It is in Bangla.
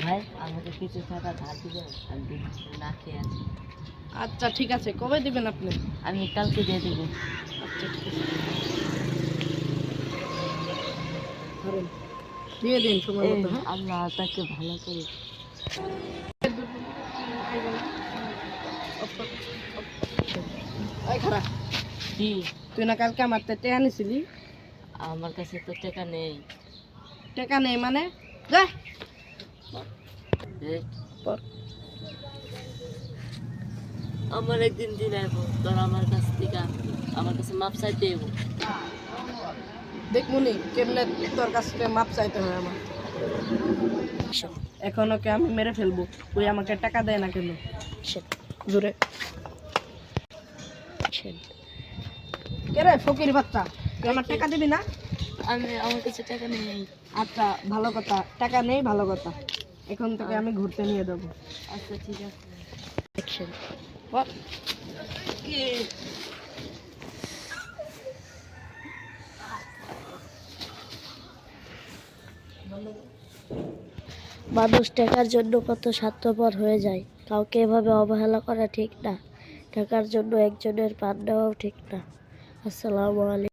ভাই আমাকে কিছু টাকা ধার দিবেন, আমি না খেয়ে আছি। আচ্ছা ঠিক আছে, কবে দিবেন আপনি? আমি কালকে দিয়ে দেবো। আচ্ছা ঠিক আছে, ধরেন দিয়ে দিন সময় মতো। হ্যাঁ আল্লাহ তাকে ভালো করে। এই খারাপ, কি? তুই না কালকে আমার তে টাকা নিছিলি? আমার কাছে তো টাকা নেই। টাকা নেই মানে? যা এ, পর। আমার একদিন দিন আইব, তোর আমার কাছ থেকে আমার কাছে মাপ চাইতে আইব। দেখমুনি কেমনে তোর কাছ থেকে মাপ চাইতে হয় আমার। এখন ওকে আমি মেরে ফেলবো, ওই আমাকে টাকা দেয় না কেন? জোরে কে রে ফকির বাচ্চা, তুই আমার টাকা দিবি না? আমার কাছে টাকা নেই। আচ্ছা ভালো কথা, টাকা নেই ভালো কথা, এখন থেকে আমি ঘুরতে নিয়ে যাবো। আচ্ছা ঠিক আছে। বল। কি? মানুষ টাকার জন্য কত স্বার্থপর হয়ে যায়, কাউকে এভাবে অবহেলা করা ঠিক না। টাকার জন্য একজনের প্রাণ নেওয়াও ঠিক না। আসসালামু আলাইকুম।